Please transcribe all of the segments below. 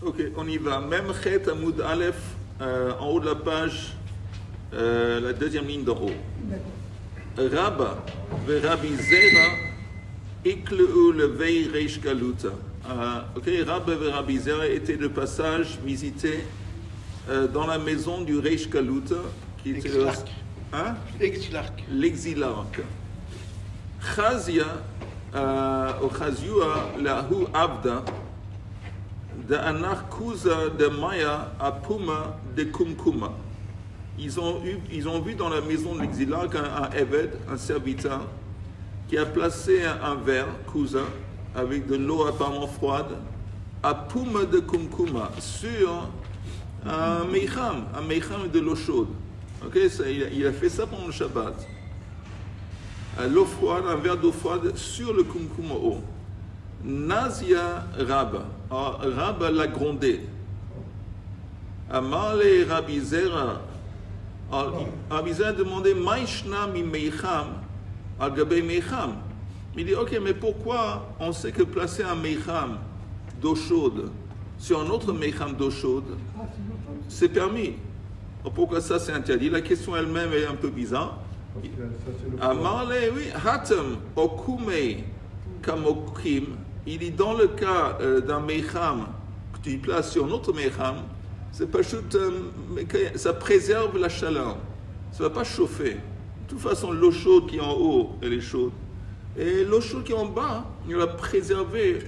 Ok, on y va. Même Chet Amoud Aleph, en haut de la page, la deuxième ligne d'en haut. Rabba ve Rabbi Zera ikleu levei reish galuta. Ok, Rabba ve Rabbi Zera était de passage visité dans la maison du reish galuta, qui était l'exilarque. Chazia ou Chazua lahu abda de Anar Kuza de Maya à Puma de Kumkuma. Ils ont vu dans la maison de l'exilarque un Eved, un serviteur, qui a placé un verre, Kuza, avec de l'eau apparemment froide, à Puma de Kumkuma, sur un meicham de l'eau chaude. Okay, il a fait ça pendant le Shabbat. L'eau froide, un verre d'eau froide sur le Kumkuma eau. Nazia Rabba. Rabba l'a grondé. Amale Rabbi Zera. Rabbi Zera a demandé Maïshna mi meicham al gabe meicham. Il dit ok, mais pourquoi on sait que placer un meicham d'eau chaude sur un autre meicham d'eau chaude, c'est permis? Pourquoi ça c'est interdit? La question elle-même est un peu bizarre. Amale, oui, hatam okumei kamokim. Il dit dans le cas d'un meicham que tu places sur un autre meicham, c'est pas juste, ça préserve la chaleur, ça ne va pas chauffer. De toute façon, l'eau chaude qui est en haut, elle est chaude, et l'eau chaude qui est en bas, il va préserver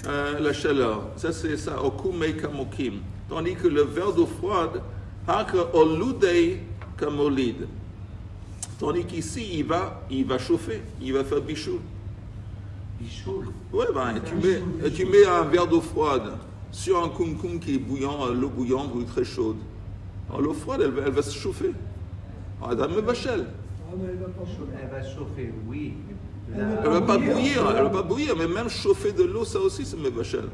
la chaleur. Ça c'est ça, okumei kamokim. Tandis que le verre d'eau froide, haka oludei kamolid. Tandis qu'ici, il va chauffer, il va faire bichou. Bichou? Ouais, ben, tu mets un verre d'eau froide sur un kumkum qui est bouillant, l'eau bouillante ou très chaude. Alors, l'eau froide, elle va se chauffer. Elle va chauffer, oui. Elle ne va pas bouillir, mais même chauffer de l'eau, ça aussi, c'est mevachel.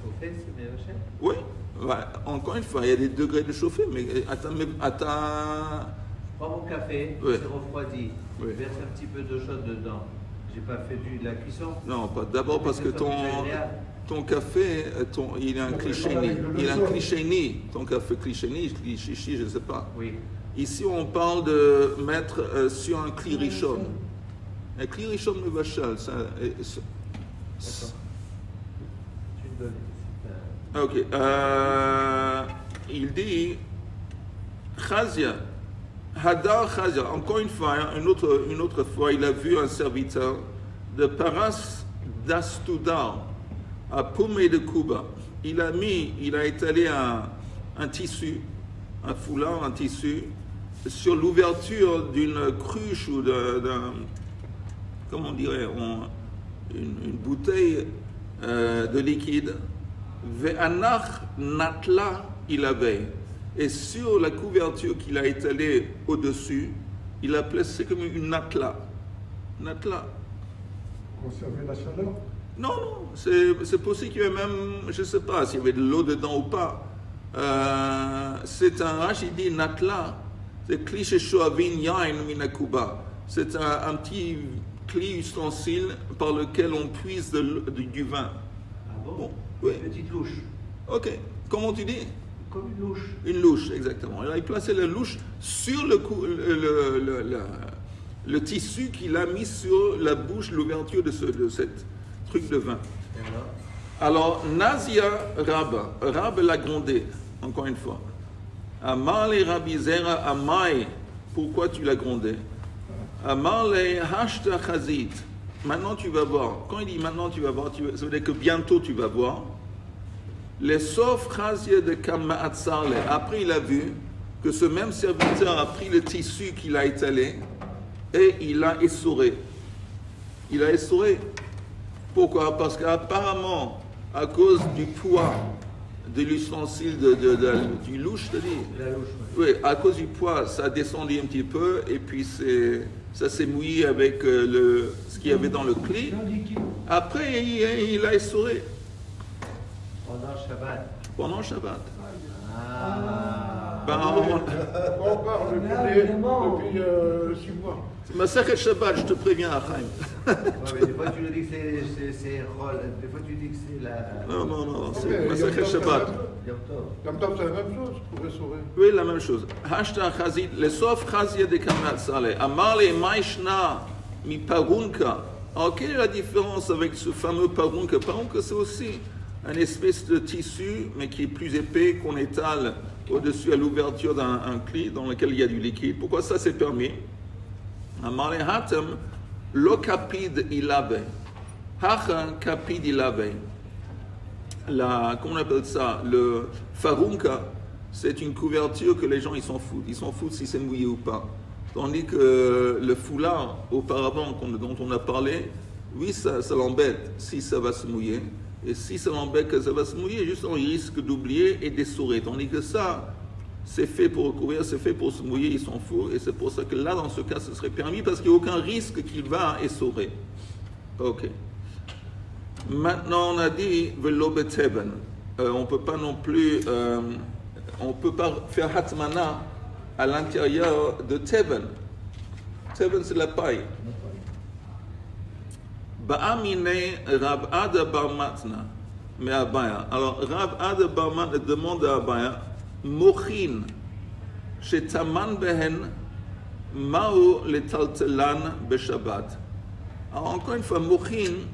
Chauffer, c'est mevachel? Oui. Ouais. Encore une fois, il y a des degrés de chauffer, mais attends. Prends mon café, ouais. C'est refroidi. Oui. Verse un petit peu d'eau chaude dedans. J'ai pas fait de la cuisson. Non, pas d'abord parce que ton café, il a un cliché-ni. Il a un cliché-ni. Ton café cliché-ni, je ne sais pas. Oui. Ici, on parle de mettre sur un kli rishon. Un kli rishon me vachal. Ok. Il dit Chazia. Hadar Chazia, encore une fois, une autre fois, il a vu un serviteur de Paras d'Astudar à Poumé de Cuba. Il a étalé un tissu, un foulard, un tissu, sur l'ouverture d'une cruche ou comment on dirait, une bouteille de liquide. Ve'anach natla il avait. Et sur la couverture qu'il a étalée au-dessus, il a placé comme une natla. Natla. Conserver la chaleur? Non, c'est possible qu'il y ait même, je ne sais pas s'il y avait de l'eau dedans ou pas. C'est un rachidi natla, c'est cliché shoavin yain minakuba. C'est un petit cli ustensile par lequel on puise du vin. Ah bon? Oui. Une petite louche. Ok. Comment tu dis? Comme une louche. Une louche, exactement. Il a placé la louche sur le tissu qu'il a mis sur la bouche, l'ouverture de cette truc de vin. Alors, Nazia Rabba l'a grondé, encore une fois. Amale Rabbi Zera Amai, pourquoi tu l'as grondé? Amale Hashta Chazit, maintenant tu vas voir. Quand il dit maintenant tu vas voir, ça veut dire que bientôt tu vas voir. Les sauf Chazia de Kamaatzarle. Après, il a vu que ce même serviteur a pris le tissu qu'il a étalé et il l'a essoré. Il a essoré. Pourquoi? Parce qu'apparemment, à cause du poids de l'ustensile du louche, c'est-à-dire, la louche, oui, à cause du poids, ça a descendu un petit peu et puis ça s'est mouillé avec ce qu'il y avait dans le cli. Après, il a essoré. Pendant Shabbat. Ah. Ben, on parle depuis 6 mois. C'est Masechet Shabbat, je te préviens, Chaim. Ouais, mais des fois tu nous dis que c'est Rol, des fois tu dis que c'est la. Non, c'est Mais Masechet Shabbat. Yom Tov. Yom Tov, c'est la même chose pour restaurer. Oui, la même chose. Hashta Chazit, le Sof Chazia de Kamat Saleh. Amarle Maishna mi Parunka. Alors, quelle est la différence avec ce fameux Parunka? Parunka, c'est aussi une espèce de tissu, mais qui est plus épais, qu'on étale au-dessus à l'ouverture d'un cli dans lequel il y a du liquide. Pourquoi ça c'est permis? Amarle Hatem, lo kapid ilave. Hacha kapid ilave. Comment on appelle ça? Le farunka, c'est une couverture que les gens ils s'en foutent. Ils s'en foutent si c'est mouillé ou pas. Tandis que le foulard, auparavant, dont on a parlé, oui, ça l'embête si ça va se mouiller. Et si ça l'embête que ça va se mouiller, justement, il risque d'oublier et d'essorer. Tandis que ça, c'est fait pour recouvrir, c'est fait pour se mouiller, il s'en fout. Et c'est pour ça que là, dans ce cas, ce serait permis parce qu'il n'y a aucun risque qu'il va essorer. Ok. Maintenant, on a dit velo beteben. On peut pas non plus, on peut pas faire hatmana à l'intérieur de teben. Teben, c'est la paille. Ba'amine Rav Ada bar Matna, mais Abaya. Alors, Rav Ada bar Matna demande à Abaya, mochin, shetaman behen, mao le taltelan beshabbat. Alors, encore une fois, mochin,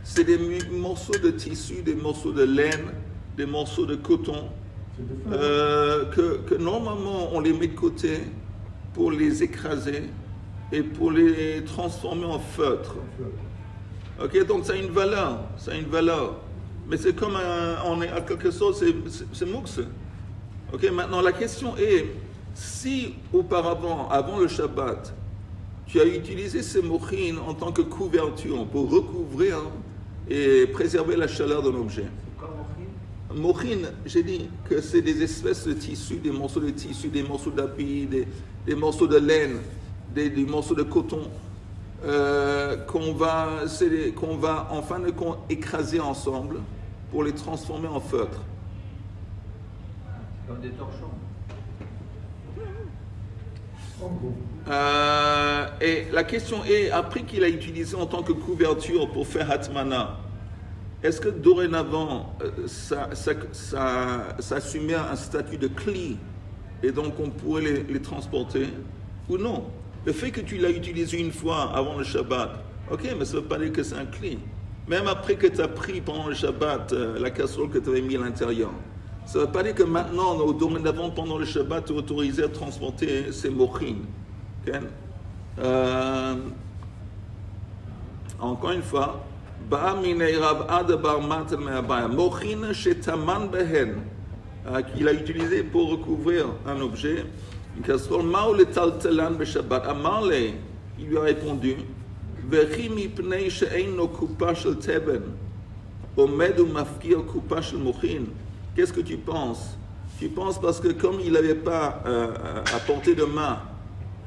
c'est des morceaux de tissu, des morceaux de laine, des morceaux de coton, que normalement on les met de côté pour les écraser et pour les transformer en feutre. Ok, donc ça a une valeur, mais c'est comme on est à quelque chose, c'est mouxe. Ok, maintenant la question est, si auparavant, avant le Shabbat, tu as utilisé ces mochines en tant que couverture pour recouvrir et préserver la chaleur d'un objet. C'est quoi mochin? Mochin, j'ai dit que c'est des espèces de tissus, des morceaux de tissu, des morceaux d'habits, des morceaux de laine, des morceaux de coton qu'on va en fin de compte écraser ensemble pour les transformer en feutre. Comme des torchons. Et la question est, après qu'il a utilisé en tant que couverture pour faire hatmana, est-ce que dorénavant ça assumait un statut de cli et donc on pourrait les transporter ou non? Le fait que tu l'as utilisé une fois avant le Shabbat, ok, mais ça ne veut pas dire que c'est un cli. Même après que tu as pris pendant le Shabbat la casserole que tu avais mis à l'intérieur, ça ne veut pas dire que maintenant, au domaine d'avant, pendant le Shabbat, tu es autorisé à transporter ces mochines. Okay? Encore une fois, qu'il a utilisé pour recouvrir un objet, une casserole, il lui a répondu, qu'est-ce que tu penses? Tu penses parce que comme il n'avait pas à portée de main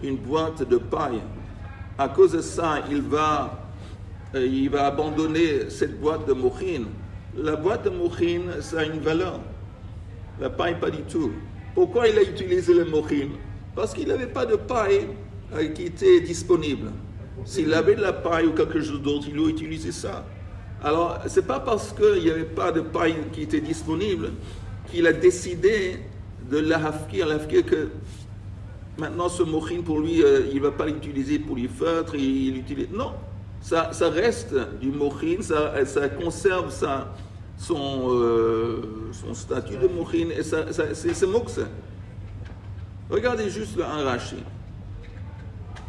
une boîte de paille, à cause de ça, il va abandonner cette boîte de mochin. La boîte de mochin, ça a une valeur. La paille, pas du tout. Pourquoi il a utilisé le mochin? Parce qu'il n'avait pas de paille qui était disponible. S'il avait de la paille ou quelque chose d'autre, il aurait utilisé ça. Alors, ce n'est pas parce qu'il n'y avait pas de paille qui était disponible qu'il a décidé de la hafkir que maintenant ce mochin pour lui, il ne va pas l'utiliser pour les feutres, il utilise. Non, ça reste du mochin, ça conserve son statut de mochin, et c'est moukse. Regardez juste un Rashi.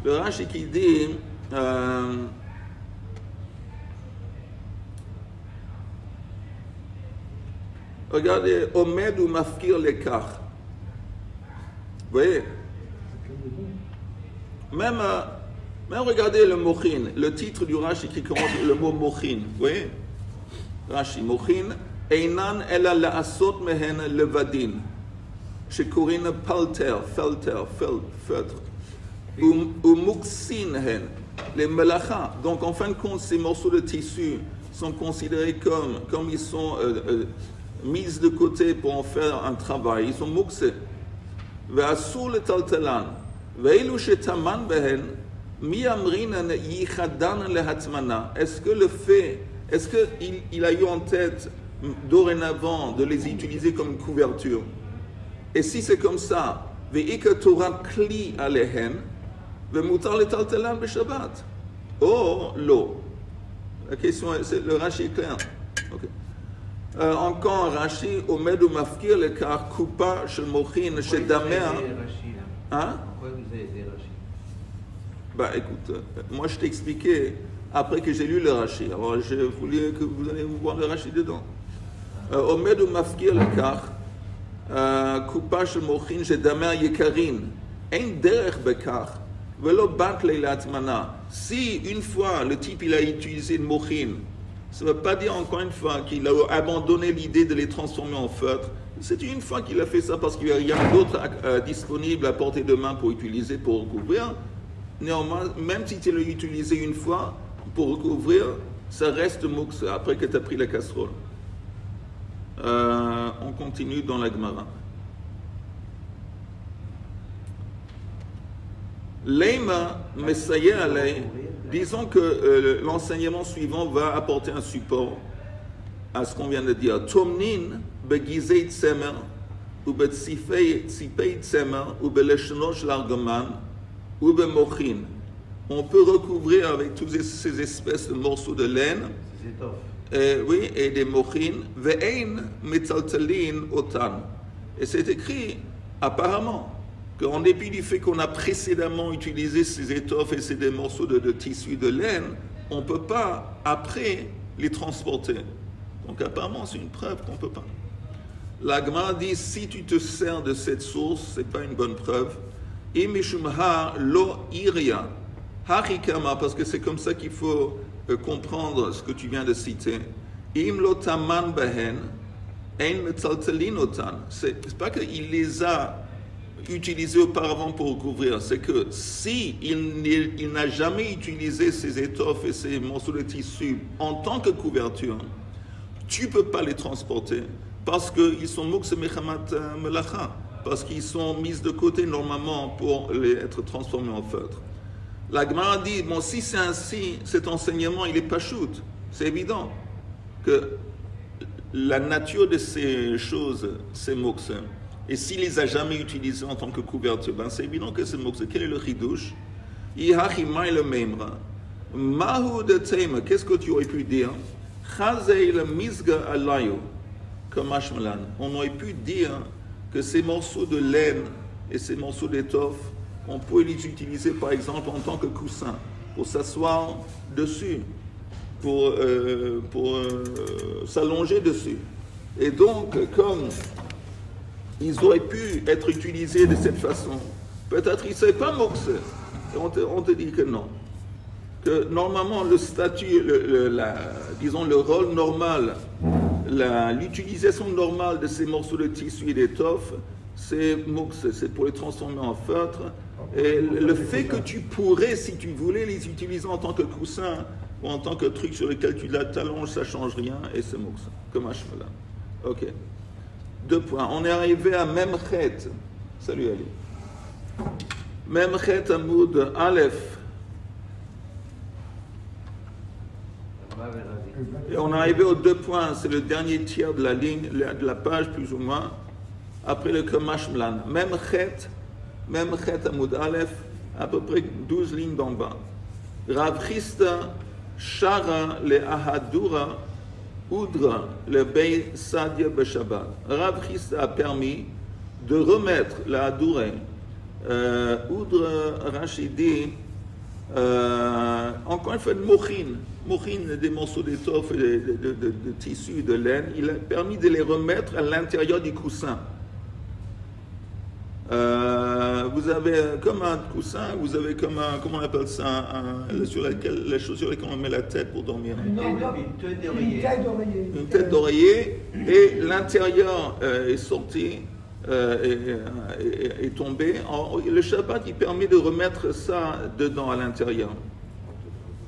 Le Rashi qui dit. Regardez, Omed ou Mafkir l'écart. Vous voyez? Même regardez le Mochin, le titre du Rashi qui commence le mot Mochin. Vous voyez? Rashi, Mochin, Einan ela la'asot mehen levadin. Shekorin palter, feutre. Ou muksin hen, les melacha. Donc en fin de compte, ces morceaux de tissu sont considérés comme ils sont mis de côté pour en faire un travail. Ils sont muksé. Ve'asur le taltalan. Ve'ilu shetaman behen, Est-ce que le fait, est-ce qu'il a eu en tête dorénavant de les utiliser comme couverture? Et si c'est comme ça, oh, l'eau. La question, le Rashi est clair. Okay. Encore un Rashi, Omed ou Mafkir, le car Kupa, chez Mochin, chez Damer. Hein? Pourquoi vous avez aidé Rashi? Bah écoute, moi je t'ai expliqué après que j'ai lu le Rashi. Alors je voulais que vous allez voir le Rashi dedans. Omed ou Mafkir, le car Kupa, chez Mochin, chez Damer, Yekarin. Un derech bekar. Si une fois le type il a utilisé le mochin, ça ne veut pas dire encore une fois qu'il a abandonné l'idée de les transformer en feutre. C'est une fois qu'il a fait ça parce qu'il n'y a rien d'autre disponible à portée de main pour utiliser, pour recouvrir. Néanmoins, même si tu l'as utilisé une fois pour recouvrir, ça reste moukse après que tu as pris la casserole. On continue dans la Gemara. Leima Messayer Alei, disons que l'enseignement suivant va apporter un support à ce qu'on vient de dire. Tomnin begizei tsemer ou betzipei tsemer ou beleshnosh l'argoman ou bemochin. On peut recouvrir avec toutes ces espèces de morceaux de laine, oui, et des mochin, ve'ein metzaltelin otan. Et c'est écrit apparemment qu'en dépit du fait qu'on a précédemment utilisé ces étoffes et ces des morceaux de tissu de laine, on ne peut pas, après, les transporter. Donc apparemment, c'est une preuve qu'on ne peut pas. La Gemara dit, si tu te sers de cette source, ce n'est pas une bonne preuve. Imishumha lo iria. Harikama, parce que c'est comme ça qu'il faut comprendre ce que tu viens de citer. Im lo taman behen, ein metzaltelinotan. C'est pas qu'il les a utilisé auparavant pour recouvrir, c'est que si il n'a jamais utilisé ces étoffes et ces morceaux de tissu en tant que couverture, tu ne peux pas les transporter parce qu'ils sont mukse mechamat melacha, parce qu'ils sont mis de côté normalement pour être transformés en feutre. La Gemara dit, bon, si c'est ainsi, cet enseignement, il est pachout. C'est évident que la nature de ces choses, c'est mukse. Et s'il les a jamais utilisés en tant que couverture, ben c'est évident que c'est mukse. Quel est le chidouche? Ihachimai le memra. Mahu de tema. Qu'est-ce que tu aurais pu dire? Chazei le misga alayu. Comme Ashmalan. On aurait pu dire que ces morceaux de laine et ces morceaux d'étoffe, on peut les utiliser par exemple en tant que coussin, pour s'asseoir dessus, pour s'allonger dessus. Et donc, comme ils auraient pu être utilisés de cette façon, peut-être ils ne savaient pas mokse. On te dit que non. Que normalement, le statut, disons le rôle normal, l'utilisation normale de ces morceaux de tissu et d'étoffe, c'est mokse, c'est pour les transformer en feutre. Et le fait que tu pourrais, si tu voulais, les utiliser en tant que coussin ou en tant que truc sur lequel tu t'allonges, ça ne change rien et c'est mokse, comme Hashmala. Ok. 2 points. On est arrivé à Memchet. Salut Ali. Memchet Amoud Aleph. Et on est arrivé aux 2 points. C'est le dernier tiers de la ligne, de la page plus ou moins. Après le Kamash Mlan. Memchet Amoud Aleph, à peu près 12 lignes d'en bas. Rav Chisda Shara le Ahadura Oudra le Bey Sadia Beshabbat. Rav Chisda a permis de remettre la Hadura, Oudra Rachidi, encore une fois de mochin, des morceaux d'étoffe et de tissu, de laine. Il a permis de les remettre à l'intérieur du coussin. Vous avez comme un coussin, vous avez comme un, comment on appelle ça, les choses sur lesquelles on met la tête pour dormir. Une tête d'oreiller. Et l'intérieur est sorti, est tombé. Le Shabbat, il permet de remettre ça dedans à l'intérieur.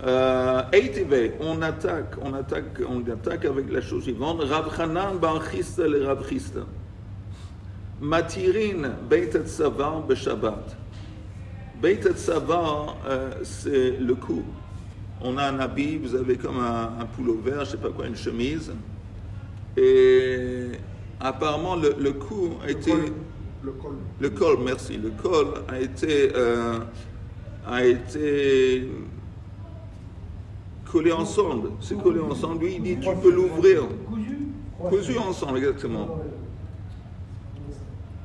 On attaque avec la chose suivante. Rav Chanan bar Chisda le Rav Chisda. Matirin beit tzavar beshabbat. Beit Tzavar, c'est le cou. On a un habit, vous avez comme un pullover, je ne sais pas quoi, une chemise. Et apparemment, le cou a été... Le col, merci. Le col a été collé ensemble. C'est collé ensemble. Lui, il dit, tu peux l'ouvrir. Cousu ensemble, exactement.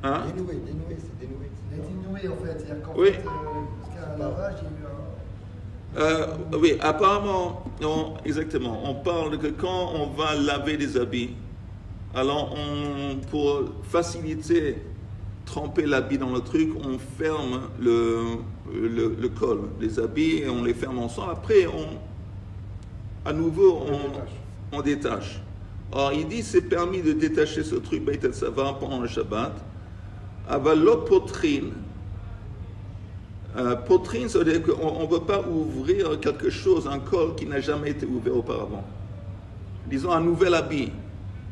Hein? Dénoué, c'est dénoué. Il a été noué en fait, c'est-à-dire qu'en Oui. fait, parce qu'à un lavage, il y a eu un... Oui, apparemment, exactement. On parle que quand on va laver des habits, alors pour faciliter, tremper l'habit dans le truc, on ferme le col des habits et on les ferme ensemble. Après, à nouveau, on détache. Alors, il dit c'est permis de détacher ce truc Beit Tzavar pendant le Shabbat. Avalo potrine. Potrine, ça veut dire qu'on ne peut pas ouvrir quelque chose, un col qui n'a jamais été ouvert auparavant. Disons un nouvel habit.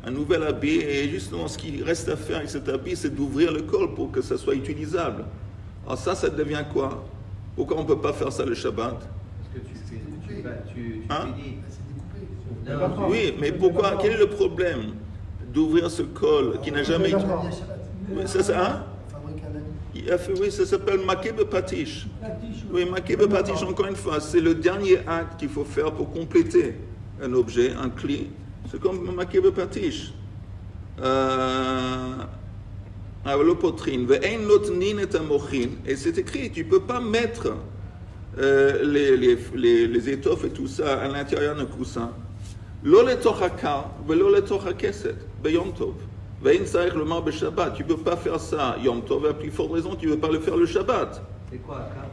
Un nouvel habit, et justement ce qui reste à faire avec cet habit, c'est d'ouvrir le col pour que ça soit utilisable. Alors ça devient quoi? Pourquoi on ne peut pas faire ça le Shabbat? Parce que tu Hein? finis. C'est découpé. Non, Oui, mais pourquoi? Quel est le problème d'ouvrir ce col qui n'a jamais été... Oui, ça, c'est hein? Fabrique un ami. Il a fait, oui, ça s'appelle Makebe Patish. Oui, Makebe Patish, encore une fois, c'est le dernier acte qu'il faut faire pour compléter un objet, un cli. C'est comme Makebe Patish. Et c'est écrit, tu ne peux pas mettre les étoffes et tout ça à l'intérieur d'un coussin. Lo letoch hakar, velo letoch hakeset, beyom tov. Tu ne peux pas faire ça Yom Tov, à plus forte raison, tu ne veux pas le faire le Shabbat. c'est quoi, un cadre?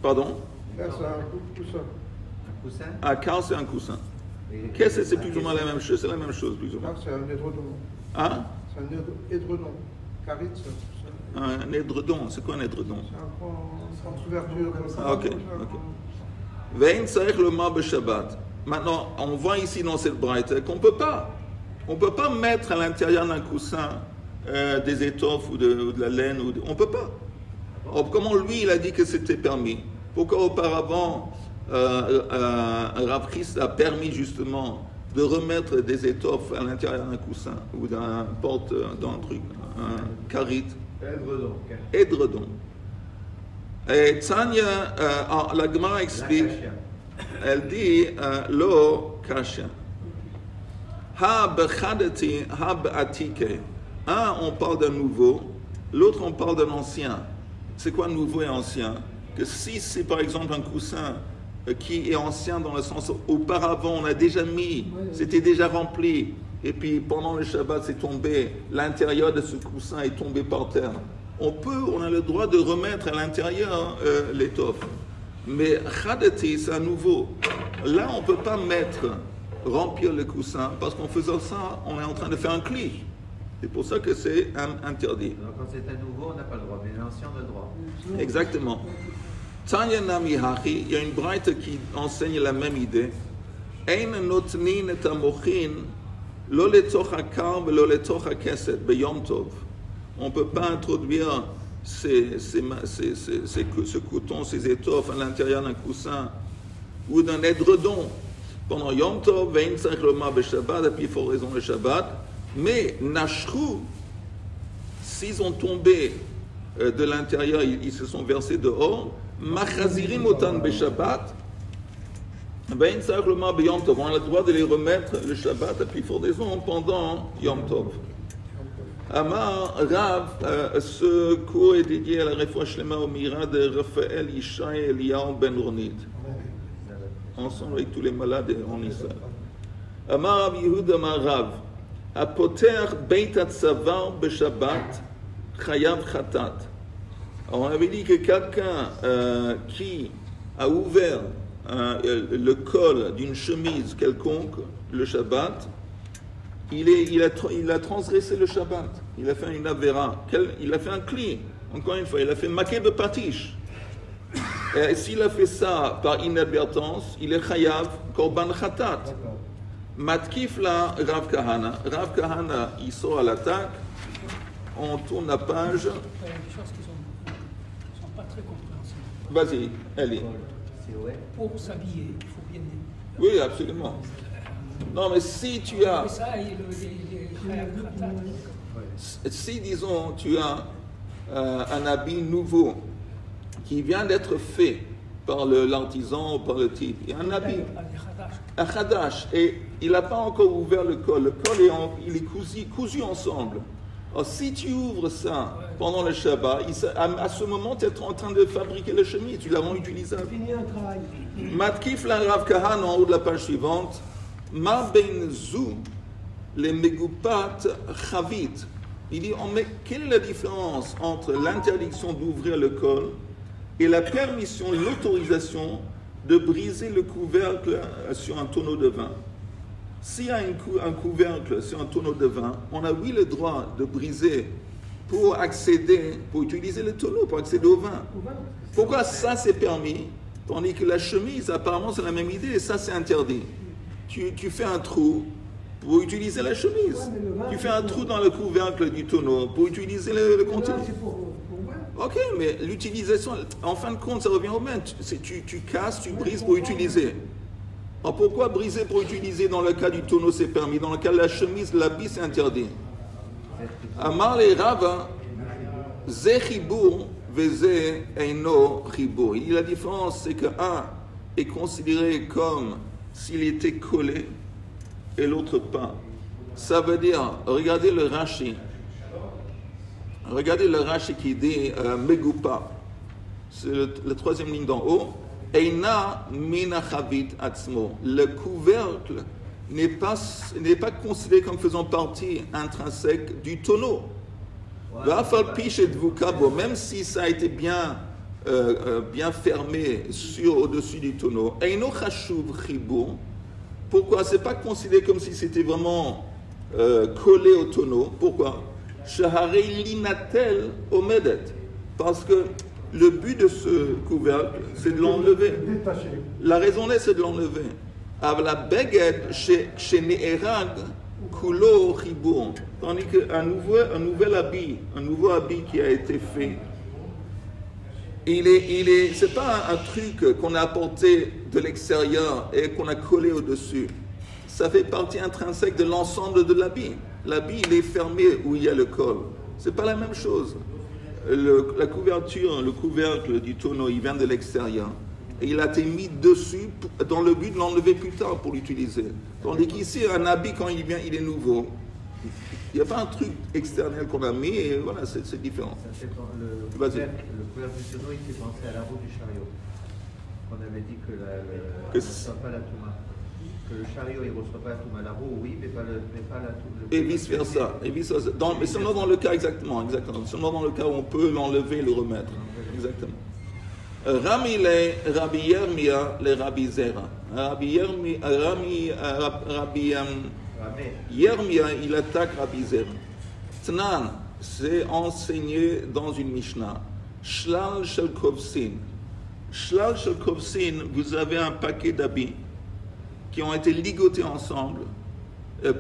Pardon? Là, c'est un coussin. Un coussin? Un car, c'est un coussin. Et- Qu'est-ce c'est plus ou moins la même chose? C'est la même chose, plus ou Là, moins. c'est un édredon. Hein? C'est un édredon. Carit, c'est Un édredon. C'est quoi un édredon? un point d'ouverture comme ça. Ah, ok, Vein tzarich lomar b'Shabbat. Maintenant, on voit ici dans cette braïta qu'on ne peut pas. On ne peut pas mettre à l'intérieur d'un coussin des étoffes ou de la laine. On ne peut pas. Alors, comment lui, il a dit que c'était permis? Pourquoi auparavant, Rav Christ a permis justement de remettre des étoffes à l'intérieur d'un coussin ou d'un porte, d'un truc, un karit, Édredon. édredon. Et Tanya, la Gemara explique, elle dit lo kasha. Ha bechadati, ha be'atike. Un, on parle d'un nouveau, l'autre, on parle d'un ancien. C'est quoi nouveau et ancien? Que si c'est par exemple un coussin qui est ancien dans le sens auparavant on a déjà mis, c'était déjà rempli, et puis pendant le Shabbat c'est tombé, l'intérieur de ce coussin est tombé par terre. On a le droit de remettre à l'intérieur l'étoffe. Mais chadati, c'est à nouveau. Là, on ne peut pas remplir le coussin, parce qu'en faisant ça, on est en train de faire un cli. C'est pour ça que c'est interdit. Donc quand c'est à nouveau, on n'a pas le droit, mais l'ancien, on a le droit. Exactement. Tanya Nami Hachi, il y a une braïta qui enseigne la même idée. Ein notnin et amochin, lo letoch hakar velo letoch hakeset, beyom tov. On ne peut pas introduire ce coton, ces étoffes à l'intérieur d'un coussin ou d'un édredon pendant Yom Tov, vein tzarich lomar b'Shabbat, et puis il faut raison le Shabbat. Mais nashru, s'ils ont tombé de l'intérieur, ils se sont versés dehors, machazirim otan b'Shabbat, vein tzarich lomar b'Yom Tov. On a le droit de les remettre le Shabbat, et puis il faut raison pendant Yom Tov. Amar Rav, ce cours est dédié à la réfoua shlema au mira de Raphaël Yishai Eliyahu Ben Ronit, ensemble avec tous les malades en Israël. Amar Rav Yehuda Amar Rav, Apoter Beit Tzavar B'Shabbat Chayav Chatat. On avait dit que quelqu'un qui a ouvert le col d'une chemise quelconque le Shabbat, il a transgressé le Shabbat. Il a fait une avéra. Il a fait un cli. Encore une fois, il a fait makebe patish. Et s'il a fait ça par inadvertance, il est chayav korban khatat. Matkif la Rav Kahana. Rav Kahana, il sort à l'attaque. On tourne la page. Il y a des choses qui ne sont pas très compréhensibles. Vas-y, Ellie. Pour s'habiller, il faut bien dire. Oui, absolument. Non, mais si tu as... Ça, et Si, disons, tu as un habit nouveau qui vient d'être fait par l'artisan ou par le type, il y a un habit, un khadash, et il n'a pas encore ouvert le col il est cousu ensemble. Alors, si tu ouvres ça pendant le Shabbat, à ce moment, tu es en train de fabriquer le chemise, tu la rends utilisable. Matkif la Rav Kahan en haut de la page suivante, Ma ben zou les megupat chavit. Il dit, quelle est la différence entre l'interdiction d'ouvrir le col et la permission, l'autorisation de briser le couvercle sur un tonneau de vin? S'il y a un couvercle sur un tonneau de vin, on a oui le droit de briser pour accéder, pour utiliser le tonneau, pour accéder au vin. Pourquoi ça c'est permis, tandis que la chemise, apparemment c'est la même idée, et ça c'est interdit. Tu fais un trou pour utiliser la chemise. Tu fais un trou dans le couvercle du tonneau pour utiliser le contenu. Ok, mais l'utilisation, en fin de compte, ça revient au même. Tu casses, tu brises pour utiliser. Alors pourquoi briser pour utiliser dans le cas du tonneau c'est permis, dans le cas de la chemise, l'habit c'est interdit? Amar le Rava, ze chibur veze eino chibur. Il dit la différence, c'est que un est considéré comme s'il était collé et l'autre pas. Ça veut dire, regardez le Rashi. Regardez le Rashi qui dit Megupa. C'est la troisième ligne d'en haut. Eina mina chavit atzmo. Le couvercle n'est pas considéré comme faisant partie intrinsèque du tonneau. Même si ça a été bien fermé au-dessus du tonneau. Eino chashuv chibur. Pourquoi? C'est pas considéré comme si c'était vraiment collé au tonneau. Pourquoi? Shaharei linatel omedet. Parce que le but de ce couvercle, c'est de l'enlever. La raison est, c'est de l'enlever. Avla beged chez Ne'erag kulo chibur. Tandis qu'un nouveau habit qui a été fait, c'est pas un truc qu'on a apporté de l'extérieur et qu'on a collé au-dessus. Ça fait partie intrinsèque de l'ensemble de l'habit. L'habit, il est fermé où il y a le col. C'est pas la même chose. La couverture, le couvercle du tonneau, il vient de l'extérieur. Et il a été mis dessus dans le but de l'enlever plus tard pour l'utiliser. Tandis qu'ici, un habit, quand il vient, il est nouveau. Il n'y a pas un truc extérieur qu'on a mis, et voilà, c'est différent. Le couvercle du tonneau, il fait penser à la roue du chariot. On avait dit que ne reçoit pas la touma. Que le chariot, il ne reçoit pas la touma. La roue, oui, mais pas la touma. Et vice-versa. Mais seulement dans le cas, exactement. Seulement dans le cas où on peut l'enlever et le remettre. Exactement. Rami Yermia, les Rabbi Zera. Yermia, il attaque Rabbi Zera. Tnan, c'est enseigné dans une Mishnah. Shlal shel kovsin. Shlal shel kovsin, vous avez un paquet d'habits qui ont été ligotés ensemble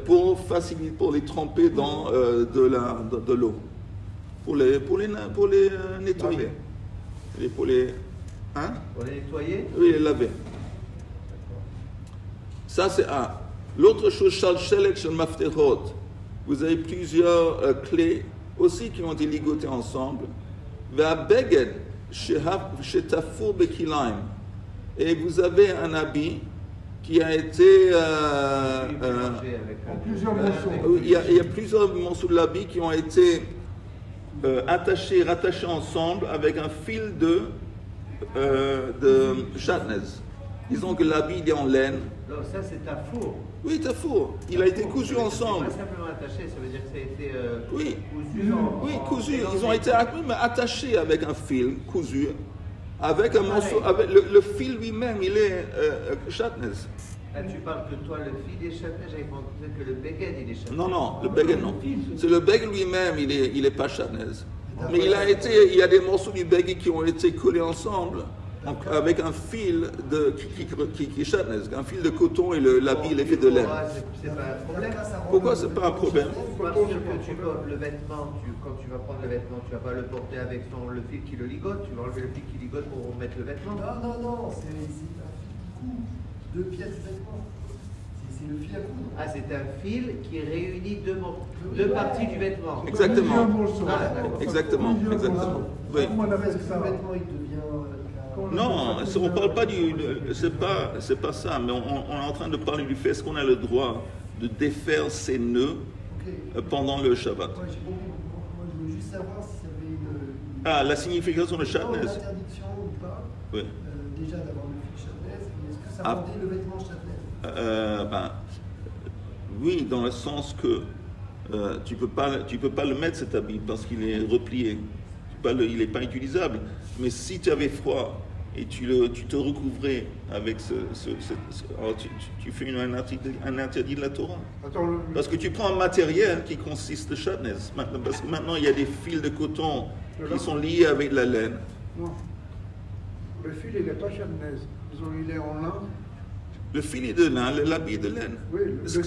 pour faciliter, pour les tremper dans de l'eau, pour les nettoyer. Pour les nettoyer? Oui, les laver. Ça, c'est un. L'autre chose, shal shelek shel mafterot. Vous avez plusieurs clés aussi qui ont été ligotées ensemble. Ve'abeged shetafur bekilaim. Et vous avez un habit qui a été... plusieurs morceaux. Il y a plusieurs morceaux de l'habit qui ont été rattachés ensemble avec un fil de chatnez. Disons que l'habit il est en laine. Non, ça c'est tafour. Oui, tafour. Il a été cousu ensemble. C'est pas simplement attaché, ça veut dire que ça a été oui. cousu. Oui, cousu. Ils ont été attachés avec un fil cousu, avec un morceau. Avec le fil lui-même, il est chatnez. Ah, tu parles que toi, le fil est chatnez, j'avais pensé que le beged il est chatnez. Non, le beged non. C'est le beged lui-même, il est pas chatnez. Mais il y a des morceaux du beged qui ont été collés ensemble avec un fil qui chatnez, un fil de coton et l'habit il est fait de laine. C'est pas un problème. Pourquoi c'est pas un problème? Parce que tu portes le vêtement, quand tu vas prendre le vêtement, tu vas pas le porter avec le fil qui le ligote, tu vas enlever le fil qui ligote pour mettre le vêtement. Non, c'est un fil court, 2 pièces de vêtement. C'est le fil à coudre. Ah, c'est un fil qui réunit deux parties du vêtement. Exactement. Exactement. Oui. Comment on appelle ce vêtement, il devient... Non, on ne parle pas du... C'est pas ça, mais on est en train de parler du fait est-ce qu'on a le droit de défaire ses nœuds pendant le Shabbat. Ouais, j'ai compris. Moi, je voulais juste savoir si ça avait une... Ah, la signification de chatnez. L'interdiction ou pas, oui. Déjà d'avoir le fil chatnez, est-ce que ça rendait le vêtement chatnez? Oui, dans le sens que tu peux pas le mettre cet habit parce qu'il est replié. Il n'est pas utilisable. Mais si tu avais froid et tu te recouvrais avec alors tu fais un interdit de la Torah. Parce que tu prends un matériel qui consiste de chatnez. Parce que maintenant il y a des fils de coton qui sont liés avec la laine. Non. Le fil, il n'est pas chatnez. Il est en lin. Le fil est de lin, l'habit est de laine. Oui, je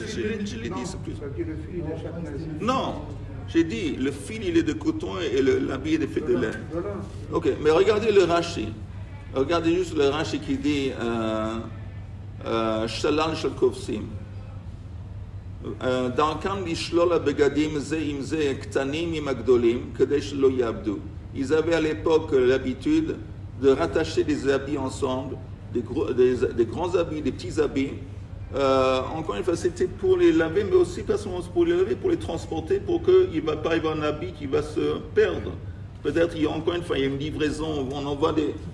l'ai dit, c'est plus. Ça dit le fil, il est chatnez. Non, j'ai dit, le fil, il est de coton et l'habit est fait de laine. Ok, mais regardez le Rashi. Regardez juste le Rashi qui dit Shalal shel kovsim. Darkam lishlol habegadim ze im ze ktanim im agdolim kedei shelo yabdu. Ils avaient à l'époque l'habitude de rattacher des habits ensemble, des grands habits, des petits habits. Encore une fois, c'était pour les laver, mais aussi pas seulement pour les laver, pour les transporter, pour qu'il ne va pas y avoir un habit qui va se perdre. Peut-être, encore une fois, il y a une livraison,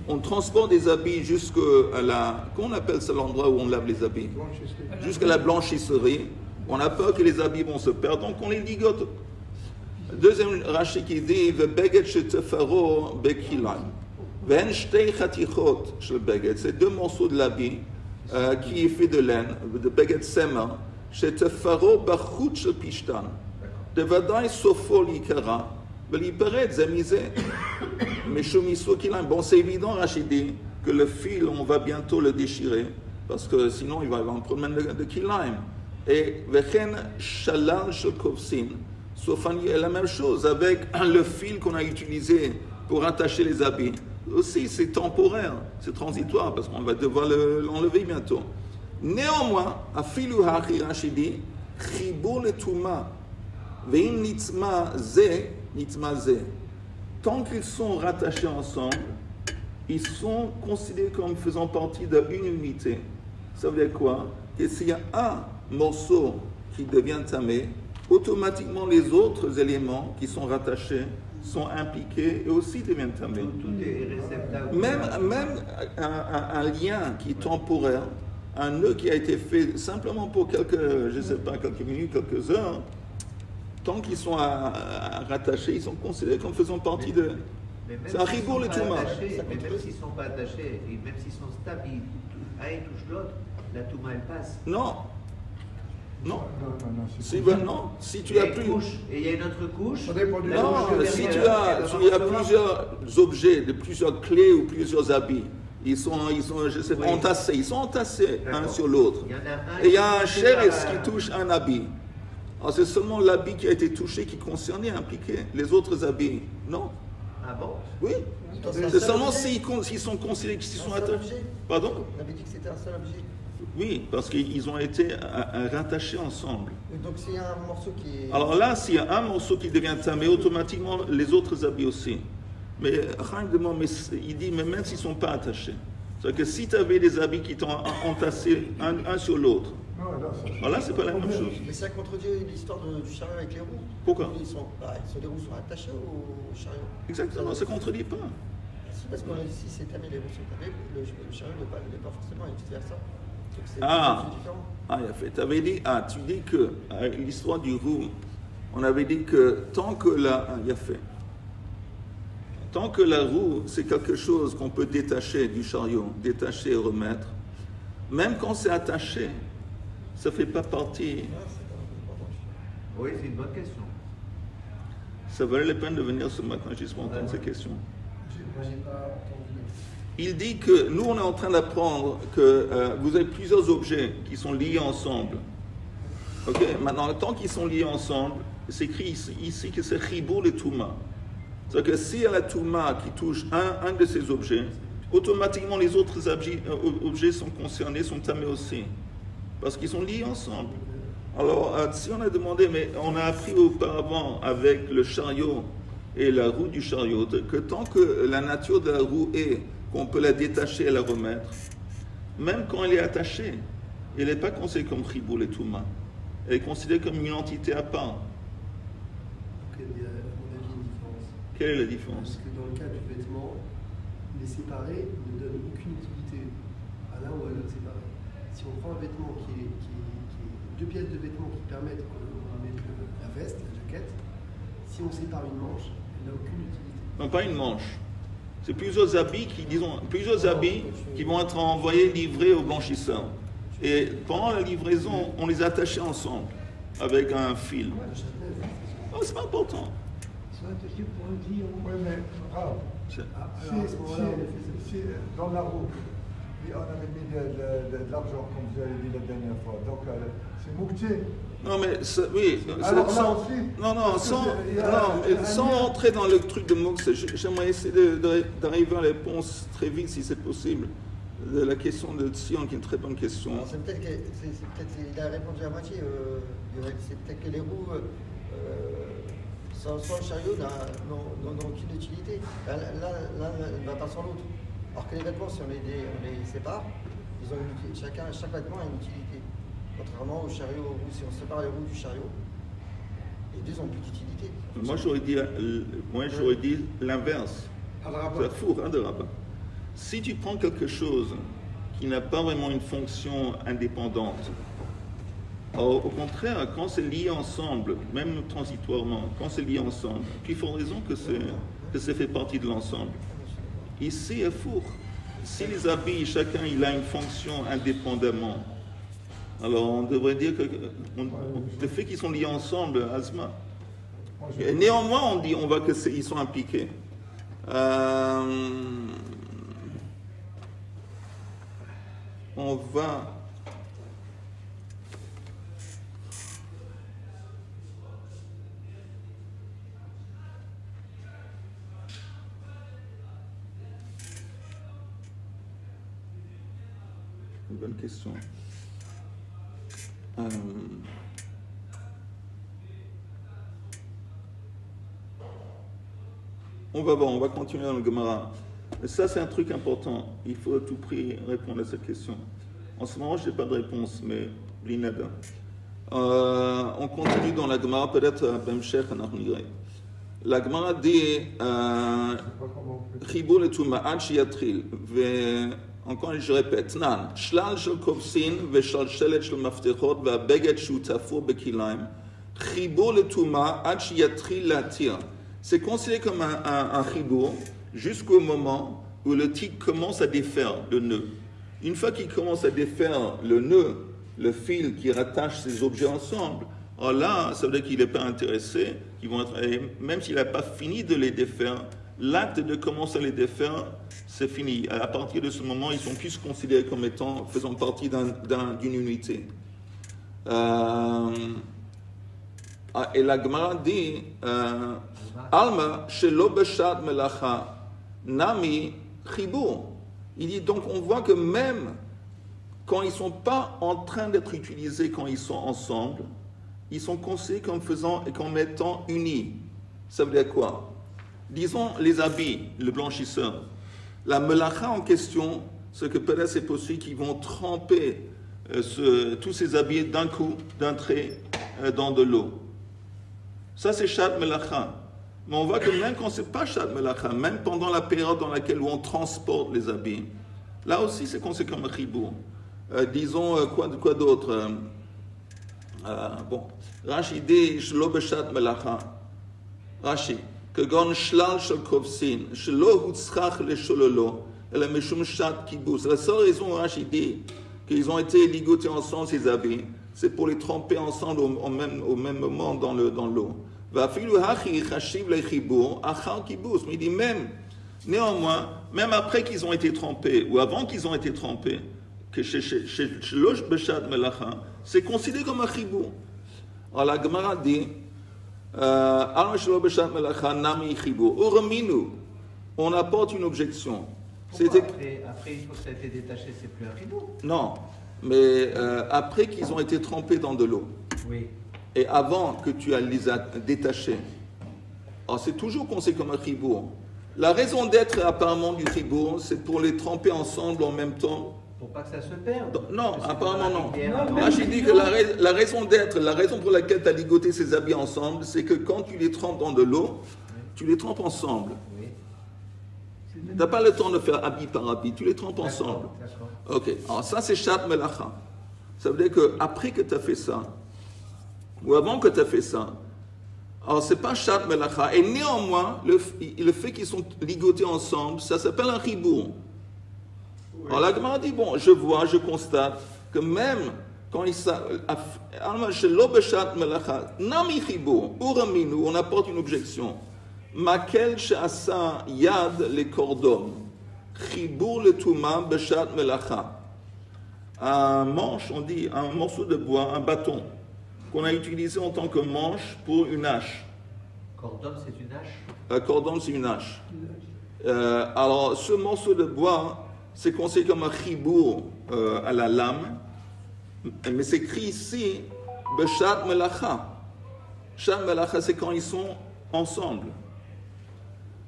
on transporte des habits jusqu'à la... Comment on appelle ça l'endroit où on lave les habits? Jusqu'à la blanchisserie. On a peur que les habits vont se perdre, donc on les ligote. Deuxième Rashi qui dit « Vebeget shetefaro bekilan ». C'est 2 morceaux de l'habit qui est fait de laine, de beget semer, chez Tefaro Bachut shel Pishtan. De Vadaï Sofo l'Ikara, Beliberet Zemizé, Meshumiso Kilaim. Bon, c'est évident, Rachidi, que le fil, on va bientôt le déchirer, parce que sinon il va y avoir un problème de Kilaim. Et Vechen Shalal shel Kovsin, Sofani est la même chose avec le fil qu'on a utilisé pour attacher les habits. Aussi, c'est temporaire, c'est transitoire, parce qu'on va devoir l'enlever bientôt. Néanmoins, afilu hachi rachidi, chibur le tuma, veim nitzma ze. Tant qu'ils sont rattachés ensemble, ils sont considérés comme faisant partie d'une unité. Ça veut dire quoi? Que s'il y a un morceau qui devient tamé, automatiquement les autres éléments qui sont rattachés sont impliqués et aussi deviennent tamés. Tout est réceptable. Même un lien qui est temporaire, un nœud qui a été fait simplement pour quelques minutes, quelques heures, tant qu'ils sont rattachés, ils sont considérés comme faisant partie de... C'est un rigour le tout Mais même s'ils ne sont pas attachés, et même s'ils sont stables, un touche l'autre, la touma elle passe. Non. Si tu as plus... Et il y a une autre couche. Non, si tu as plusieurs objets, plusieurs clés ou plusieurs habits, ils sont je sais pas, entassés. Ils sont entassés un sur l'autre. Et il y a un chéris qui touche un habit. Alors c'est seulement l'habit qui a été touché qui concernait, impliqué. Les autres habits, non. Ah bon? Oui. C'est seulement s'ils sont considérés qu'ils sont attachés. Pardon? On avait dit que c'était un seul objet. Oui, parce qu'ils ont été rattachés ensemble. Donc s'il y a un morceau qui est... Alors là, s'il y a un morceau qui devient tamé, automatiquement les autres habits aussi. Mais il dit, mais même s'ils ne sont pas attachés. C'est-à-dire que si tu avais des habits qui t'ont entassés un sur l'autre, alors là, c'est pas la même chose. Mais ça contredit l'histoire du chariot avec les roues. Pourquoi? Les roues sont attachées au chariot. Exactement, ça ne contredit pas. Si, parce qu'on a dit si c'est tamé, les roues sont tamées, le chariot n'est pas forcément, et vice-versa. Il a fait. Tu dis que l'histoire du roue, on avait dit que tant que la roue, c'est quelque chose qu'on peut détacher du chariot, détacher et remettre, même quand c'est attaché, ça ne fait pas partie. Oui, c'est une bonne question. Ça valait la peine de venir ce matin juste pour entendre ces questions. Moi, j'ai pas entendu. il dit que nous, on est en train d'apprendre que vous avez plusieurs objets qui sont liés ensemble. Ok, maintenant, tant qu'ils sont liés ensemble, c'est écrit ici que c'est Chibour le Touma. C'est-à-dire que s'il y a la Touma qui touche un de ces objets, automatiquement les autres objets sont concernés, sont tamés aussi. Parce qu'ils sont liés ensemble. Alors, si on a demandé, mais on a appris auparavant avec le chariot et la roue du chariot, que tant que la nature de la roue est qu'on peut la détacher et la remettre, même quand elle est attachée, elle n'est pas considérée comme Chibour le Touma. Elle est considérée comme une entité à part. Il y a, à mon avis, une différence. Quelle est la différence? Parce que dans le cas du vêtement, les séparer ne donne aucune utilité à l'un ou à l'autre séparé. Si on prend un vêtement qui est deux pièces de vêtement qui permettent qu'on mette la veste, la jaquette, si on sépare une manche, elle n'a aucune utilité. Non, pas une manche. C'est plusieurs habits qui vont être envoyés, livrés aux blanchisseurs. Et pendant la livraison, on les attachait ensemble avec un fil. Oh, c'est pas important. C'est attaché pour un client. Oui, mais grave. Si dans la roue, on avait mis de l'argent, comme vous avez dit la dernière fois, donc c'est moukté. Non, mais oui. Alors là aussi, sans entrer dans le truc de Moux, j'aimerais essayer d'arriver à la réponse très vite, si c'est possible, de la question de Sion, qui est une très bonne question. Alors, c'est peut-être qu'il a répondu à moitié. C'est peut-être que les roues, sans le chariot, n'ont aucune utilité. L'un ne va pas sans l'autre. Alors que les vêtements, si on les sépare, ils ont chaque vêtement a une utilité. Contrairement au chariot, aux roues, si on sépare les roues du chariot, les deux n'ont plus d'utilité. Moi, j'aurais dit l'inverse. C'est four, de rabat. Si tu prends quelque chose qui n'a pas vraiment une fonction indépendante, au contraire, quand c'est lié ensemble, même transitoirement, quand c'est lié ensemble, il faut raison que ça fait partie de l'ensemble. Ici, il faut. Si les habits, chacun il a une fonction indépendamment, alors on devrait dire que le fait qu'ils sont liés ensemble, Asma. Et néanmoins, on voit qu'ils sont impliqués. On va. Une bonne question. On va voir, on va continuer dans le Gemara. Ça, c'est un truc important. Il faut à tout prix répondre à cette question. En ce moment, je n'ai pas de réponse, mais l'inada. On continue dans la Gemara, peut-être à Bemshech, à Narnigre. La Gemara dit Chibour le Tuma'ad Shiatril. Encore, je répète, Nan, Shlal shel kovsin veshalshelet shel maftechot ve'abeget shu tafur bekilaim. Chibour le Tuma'ad Shiatril latir. C'est considéré comme un chibour jusqu'au moment où le tigre commence à défaire le nœud. Une fois qu'il commence à défaire le nœud, le fil qui rattache ces objets ensemble, alors là, ça veut dire qu'il n'est pas intéressé, même s'il n'a pas fini de les défaire, l'acte de commencer à les défaire, c'est fini. À partir de ce moment, ils sont plus considérés comme étant, faisant partie d'une unité. Et la Gemara dit Alma shelo b'shad melacha nami chibour. Il dit donc on voit que même quand ils ne sont pas en train d'être utilisés, quand ils sont ensemble, ils sont considérés comme étant unis. Ça veut dire quoi? Disons les habits, le blanchisseur. La melacha en question, ce que peut-être c'est possible qu'ils vont tremper tous ces habits d'un coup, d'un trait, dans de l'eau. Ça, c'est Shad Melacha. Mais on voit que même quand ce n'est pas Shad Melacha, même pendant la période dans laquelle on transporte les habits, là aussi, c'est considéré comme un chibour. Disons, quoi d'autre bon. Rashi dit, Shlo B'Shad Melacha. Rashi. כגון שלל של כובסין, שלא הוצרח לשוללו, אלא משום שעת כיבוס. La seule raison, Rashi dit, qu'ils ont été ligotés ensemble, ces habits, c'est pour les tremper ensemble au même moment dans l'eau. Mais il dit même, Néanmoins, même après qu'ils ont été trempés, ou avant qu'ils ont été trempés, que chez Shlosh Beshat Melacha, c'est considéré comme un chibour. Alors la Gemara dit, Al Shlosh Beshat Melacha Nami Chibour. Urminu, on apporte une objection. Après, une fois que ça a été détaché, c'est plus un chibour. Non, mais après qu'ils ont été trempés dans de l'eau. Oui. Et avant que tu les as détachés, alors c'est toujours considéré comme un chibour. La raison d'être apparemment du chibour, c'est pour les tremper ensemble en même temps. Pour pas que ça se perde. Non, apparemment non. Là, j'ai dit que la raison d'être, la raison pour laquelle tu as ligoté ces habits ensemble, c'est que quand tu les trempes dans de l'eau, tu les trempes ensemble. Oui. Tu n'as pas le temps de faire habit par habit, tu les trempes ensemble. D'accord. Ok, alors ça c'est Shat Melacha. Ça veut dire qu'après que tu as fait ça, ou avant que tu as fait ça, alors c'est pas Shat Melacha. Et néanmoins, le fait qu'ils sont ligotés ensemble, ça s'appelle un chibour. Alors la Gemara dit, bon, je constate que même quand on apporte une objection. Makel she'asa yad le cordon, chibour le touma beshat melacha. Un manche, on dit un morceau de bois, un bâton, qu'on a utilisé en tant que manche pour une hache. Cordon, c'est une hache. Cordon, c'est une hache. Alors, ce morceau de bois, c'est considéré comme un chibour à la lame, mais c'est écrit ici, beshat melacha. Beshat melacha, c'est quand ils sont ensemble.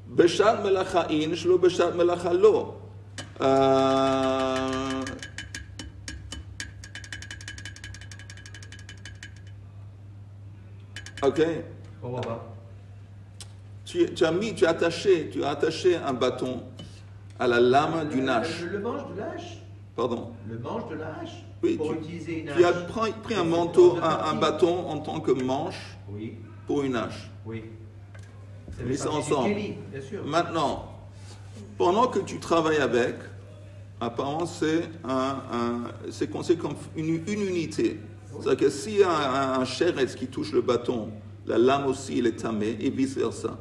Beshat melacha in, shlo beshat melacha lo. Ok. Tu as attaché un bâton à la lame d'une hache. Le manche de la hache. Pardon. Le manche de la hache. Oui, pour utiliser une hache. Tu as pris un manteau, un bâton en tant que manche pour une hache. Oui. Mais c'est ensemble. Kelly, bien sûr. Maintenant, pendant que tu travailles avec, apparemment c'est considéré comme une unité. C'est-à-dire que s'il y a un chéretz qui touche le bâton, la lame aussi elle est tamée et vice versa.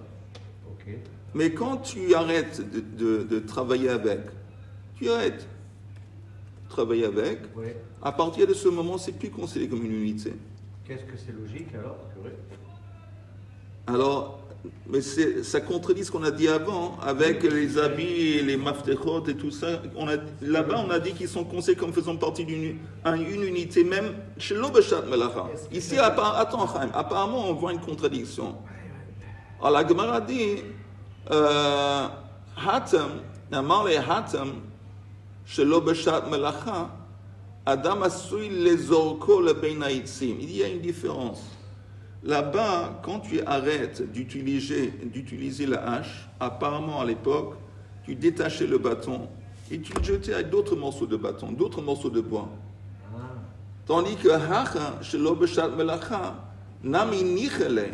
Okay. Mais quand tu arrêtes de travailler avec, tu arrêtes de travailler avec, à partir de ce moment, c'est plus considéré comme une unité. Qu'est-ce que c'est logique alors? Alors, mais ça contredit ce qu'on a dit avant, avec les habits, les maftechot et tout ça. Là-bas, on a dit qu'ils sont considérés comme faisant partie d'une unité, même chez l'Obeshat Melacha. Ici, attends, Chaim, apparemment, on voit une contradiction. Alors, la Gemara dit, Hatam, Namar le Hatam, chez l'Obeshat Melacha, Adam asui les orko le beinaïtsim. Il y a une différence. Là-bas, quand tu arrêtes d'utiliser la hache, apparemment à l'époque, tu détachais le bâton et tu le jetais avec d'autres morceaux de bâton, d'autres morceaux de bois. Tandis que hacha shelo beshat melacha nami nichele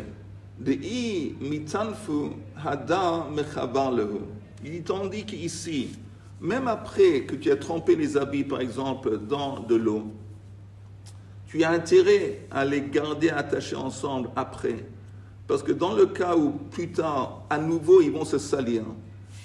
dei mitanfu hada mechavar lehu. Il dit tandis qu'ici, même après que tu as trempé les habits, par exemple, dans de l'eau, tu as intérêt à les garder attachés ensemble après. Parce que dans le cas où, plus tard, à nouveau, ils vont se salir,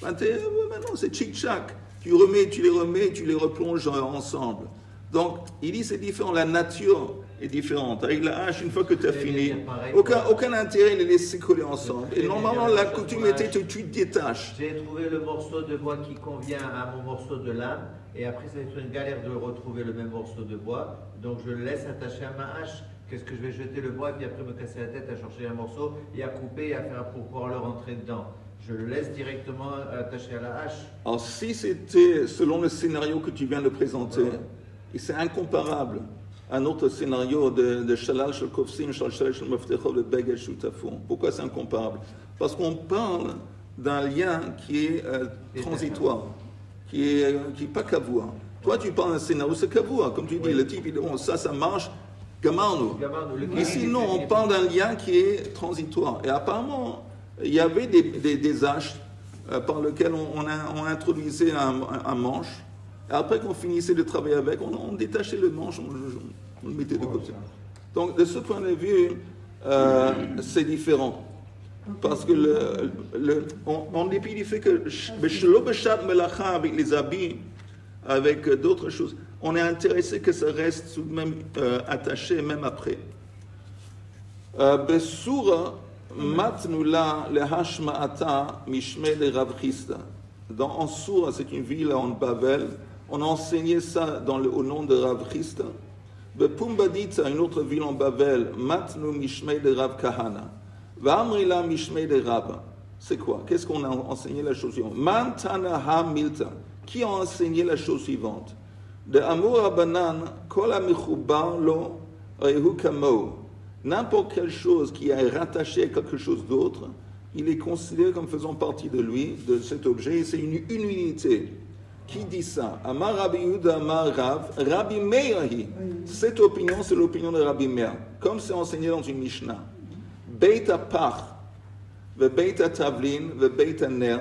maintenant c'est tchic-tchac. Tu les remets, tu les replonges ensemble. Donc, il dit c'est différent, la nature est différente. Avec la hache, une fois que tu as fini, aucun intérêt de les laisser coller ensemble. Et normalement, la coutume était que tu détaches. J'ai trouvé le morceau de bois qui convient à mon morceau de lame. Et après, ça va être une galère de retrouver le même morceau de bois. Donc, je le laisse attaché à ma hache. Qu'est-ce que je vais jeter le bois et puis après me casser la tête à chercher un morceau et à couper et à faire pour pouvoir le rentrer dedans. Je le laisse directement attaché à la hache. Alors, si c'était selon le scénario que tu viens de présenter, et c'est incomparable à un autre scénario de Shalal Shel Kofsim, Shalal Shel Maftechot, le Begel Shutafon. Pourquoi c'est incomparable? Parce qu'on parle d'un lien qui est transitoire. Qui est pas kavua. Toi, tu parles d'un scénario, c'est kavua. Comme tu dis, le type, il dit, bon, ça marche, gamarnu. Ici, non, on parle d'un lien qui est transitoire. Et apparemment, il y avait des haches par lesquelles on introduisait un manche. Et après qu'on finissait de travailler avec, on détachait le manche, on le mettait de côté. Donc, de ce point de vue, c'est différent. Parce que en dépit du fait que avec les habits, avec d'autres choses, on est intéressé que ça reste tout de même attaché même après. Besura matnula le hashma'ata mishme de Rav Chisda. En Soura, c'est une ville en Bavel, on a enseigné ça au nom de Rav Chisda. Bepumbadita, une autre ville en Bavel, matnu mishme de Rav Kahana. V'amrila mishme de Rav. C'est quoi? Qu'est-ce qu'on a enseigné la chose suivante? Man tana ha milta. Qui a enseigné la chose suivante? De Amur Abanan, kol ha-mechubar lo rehu kamo. N'importe quelle chose qui est rattachée à quelque chose d'autre, il est considéré comme faisant partie de lui, de cet objet, et c'est une unité. Qui dit ça? Amar Rabbi Yehuda Amar Rav, Rabbi Meir. Cette opinion, c'est l'opinion de Rabbi Meir, comme c'est enseigné dans une Mishnah. Beit ha-pach, ve beit ha-tavlin, ve beit ha-ner,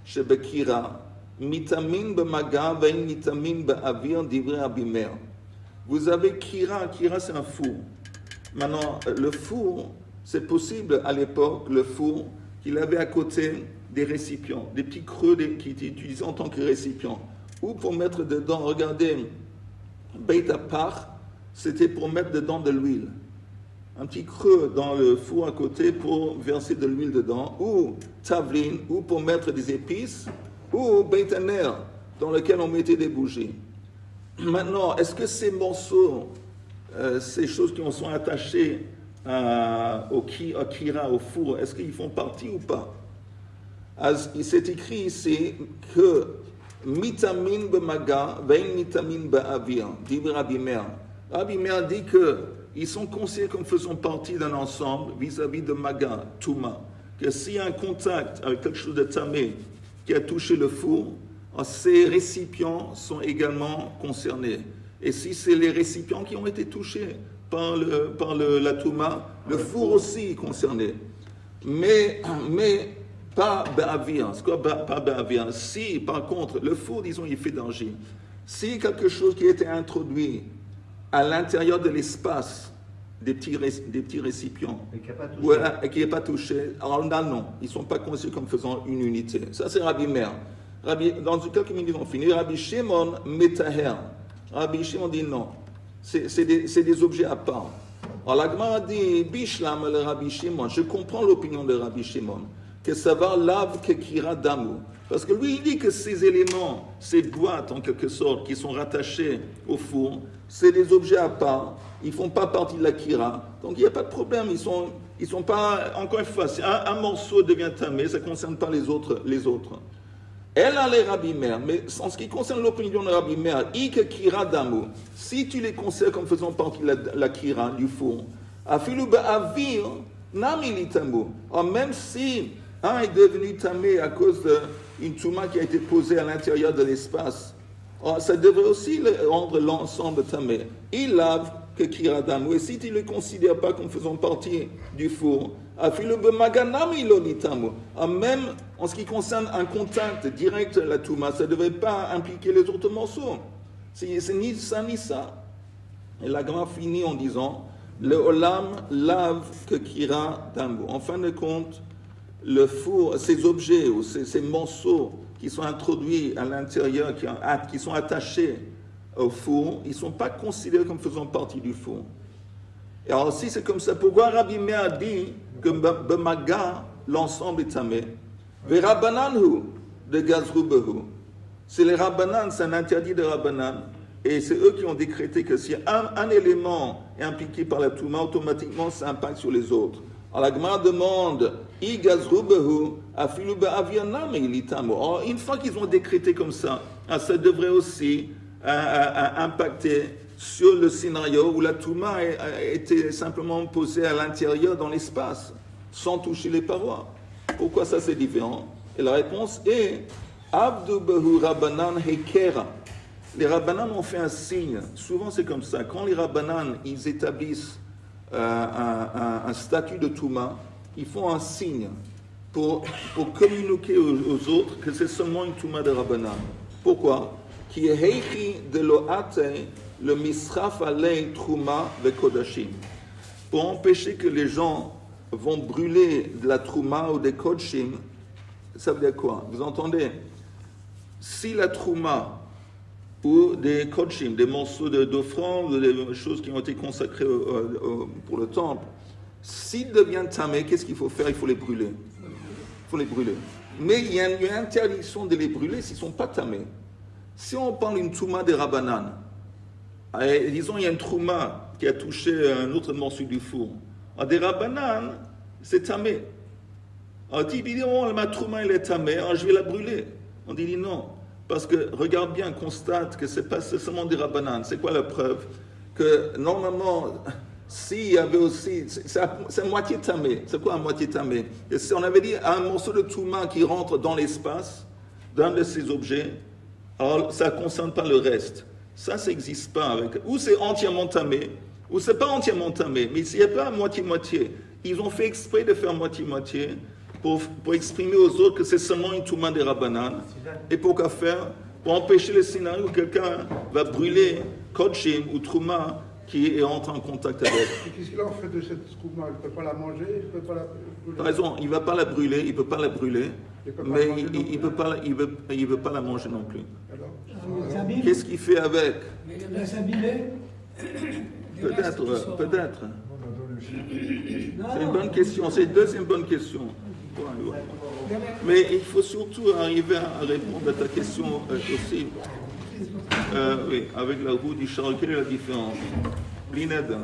shebekira, mitamin b'maga, ve'in mitamin b'avir, divrei Rabbi Meir. Vous avez kira, c'est un four. Maintenant, le four, c'est possible à l'époque, le four, qu'il avait à côté des récipients, des petits creux qui étaient utilisés en tant que récipients. Ou pour mettre dedans, regardez, Beit ha-pach, c'était pour mettre dedans de l'huile. Un petit creux dans le four à côté pour verser de l'huile dedans, ou tavlin, ou pour mettre des épices, ou Beit ha-ner, dans lequel on mettait des bougies. Maintenant, est-ce que ces morceaux, ces choses qui sont attachées au kira, au four, est-ce qu'ils font partie ou pas? Il s'est écrit ici que mitamin b'maga, vein mitamin b'avir, dit Rabbi Meir. Rabbi Meir dit qu'ils sont considérés comme faisant partie d'un ensemble vis-à-vis de maga, touma, que s'il y a un contact avec quelque chose de tamé qui a touché le four, ces récipients sont également concernés. Et si c'est les récipients qui ont été touchés par la touma, le four aussi est concerné. Mais pas ba'avir. C'est quoi pas ba'avir? Si, par contre, le four, disons, il fait danger. Si quelque chose qui a été introduit à l'intérieur de l'espace des petits récipients, et qui n'est pas touché, alors là, non. Ils ne sont pas considérés comme faisant une unité. Ça, c'est Rabbi Meir. Dans quelques minutes, on finit. Rabbi Shimon metaher. Rabbi Shimon dit non. C'est des objets à part. Alors la Gemara dit, Bishlam le Rabbi Shimon. Je comprends l'opinion de Rabbi Shimon. Que ça va lave que kira damu. Parce que lui, il dit que ces éléments, ces boîtes en quelque sorte, qui sont rattachées au four, c'est des objets à part. Ils ne font pas partie de la kira. Donc il n'y a pas de problème. Ils sont pas, encore une fois, si un morceau devient tamé, ça ne concerne pas les autres. Elle a les Rabbi Meir, mais en ce qui concerne l'opinion de Rabbi Meir, ik kira damu, si tu les considères comme faisant partie de la kira, du four, afilu ba'avir, nami tamu. Même si un est devenu tamé à cause d'une touma qui a été posée à l'intérieur de l'espace, ça devrait aussi rendre l'ensemble tamé. Il lave que kira damu, et si tu ne le considères pas comme faisant partie du four, même en ce qui concerne un contact direct à la touma, ça ne devrait pas impliquer les autres morceaux. C'est ni ça ni ça. Et la Gemara finit en disant le olam lave que kira damu. En fin de compte, le four, ces objets ou ces morceaux qui sont introduits à l'intérieur, qui sont attachés au four, ils ne sont pas considérés comme faisant partie du four. Et alors si c'est comme ça, pourquoi Rabbi Meir dit que b'maga, l'ensemble est tamé? V'rabananhu de gazrubehu. C'est les rabbanan, c'est un interdit de rabbanan. Et c'est eux qui ont décrété que si un élément est impliqué par la touma, automatiquement ça impacte sur les autres. Alors la Gemara demande, I gazrubehu afilu ba'avir nami ilitamu. Or, une fois qu'ils ont décrété comme ça devrait aussi impacter sur le scénario où la touma était simplement posée à l'intérieur dans l'espace, sans toucher les parois. Pourquoi ça c'est différent? Et la réponse est Abdu behu Rabbanan hekera. Les Rabbanan ont fait un signe. Souvent c'est comme ça. Quand les Rabbanan ils établissent un statut de touma, ils font un signe pour communiquer aux autres que c'est seulement une touma de Rabbanan. Pourquoi? Qui est heichi de lo'ate le misraf alei truma ve kodashim, pour empêcher que les gens vont brûler de la trouma ou des kodshim, ça veut dire quoi? Vous entendez? Si la trouma ou des kodshim, des morceaux d'offrande, des choses qui ont été consacrées pour le temple, s'ils deviennent tamés, qu'est-ce qu'il faut faire? Il faut les brûler. Il faut les brûler. Mais il y a une interdiction de les brûler s'ils ne sont pas tamés. Si on parle d'une trouma des Rabbanan, disons il y a une trouma qui a touché un autre morceau du four, des Rabbanan, c'est tamé. On dit, oh, ma trouma elle est tamée, alors je vais la brûler. On dit non, parce que regarde bien, constate que c'est pas seulement des Rabbanan. C'est quoi la preuve? Que normalement, s'il y avait aussi, c'est moitié tamé. C'est quoi un moitié tamé? Si on avait dit un morceau de trouma qui rentre dans l'espace d'un de ces objets, alors ça ne concerne pas le reste. Ça n'existe pas avec. Ou c'est entièrement tamé, ou c'est pas entièrement tamé. Mais s'il n'y a pas moitié-moitié, ils ont fait exprès de faire moitié-moitié pour exprimer aux autres que c'est seulement une touma des Rabbanan. Et pour qu'à faire? Pour empêcher le scénario où quelqu'un va brûler kodshim ou trouma qui est entré en contact avec. Et qu'est-ce qu'il en fait de cette trouma? Il ne peut pas la manger, il ne peut pas la brûler. Par raison, il ne va pas la brûler, il ne peut pas la brûler, mais il ne veut pas la manger non plus. Qu'est-ce qu'il fait avec? Peut-être. C'est une bonne question, c'est une deuxième bonne question. Mais il faut surtout arriver à répondre à ta question aussi. Oui, avec la roue du char, quelle est la différence? L'ined.